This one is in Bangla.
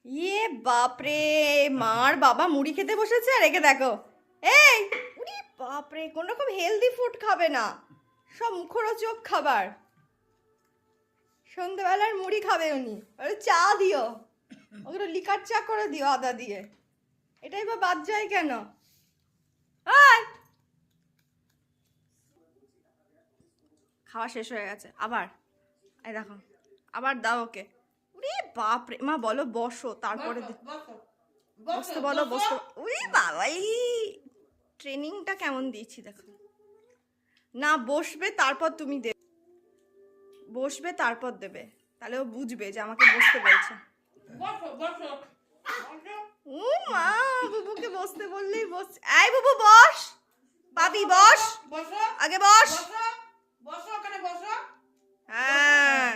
ইয়ে বাপরে, মার বাবা মুড়ি খেতে বসেছে আর একে দেখো, এই উরি বাপরে, কোন রকম হেলদি ফুড খাবে না, সব মুখরোচক খাবার। সন্ধ্যেবেলার মুড়ি খাবে উনি, আর চা দিও, ওগুলো লিকার চা করে দিও আদা দিয়ে, এটাই বা বাদ যায় কেন? আয়, খাওয়া শেষ হয়ে গেছে আবার, এই দেখো আবার দাও ওকে। উরি বাপরে, মা বলো বসো, তারপরে বসতে বলো, বসতে। উরি বাবাই, ট্রেনিংটা কেমন দিয়েছি দেখো। না বসবে তারপর তুমি দেবে, বসবে তারপর দেবে, তাহলে ও বুঝবে যে আমাকে বসতে বলছে। ও মা, বুবুকে বসতে বললেই বস। এই বুবু বস, পাবি বস, আগে বস। হ্যাঁ।